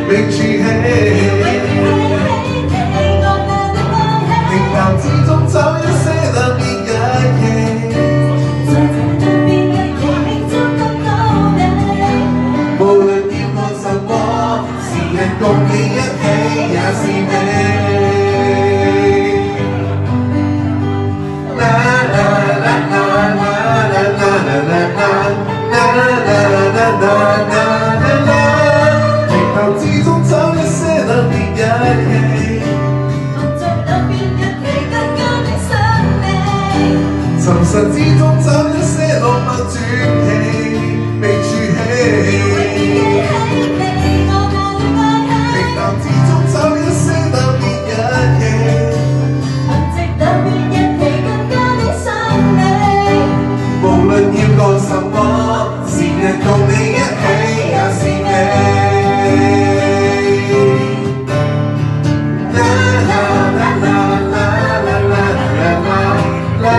永儲起。平淡之中找一些特別日期，無論要看什麼，是日共你一起也是美。平淡之中找一些特別日期，沉實之中找一些浪漫傳奇，未儲起。平淡之中找一些特別日期，無論要幹什麼，是日共你一起也是美。La la la la la la la la la la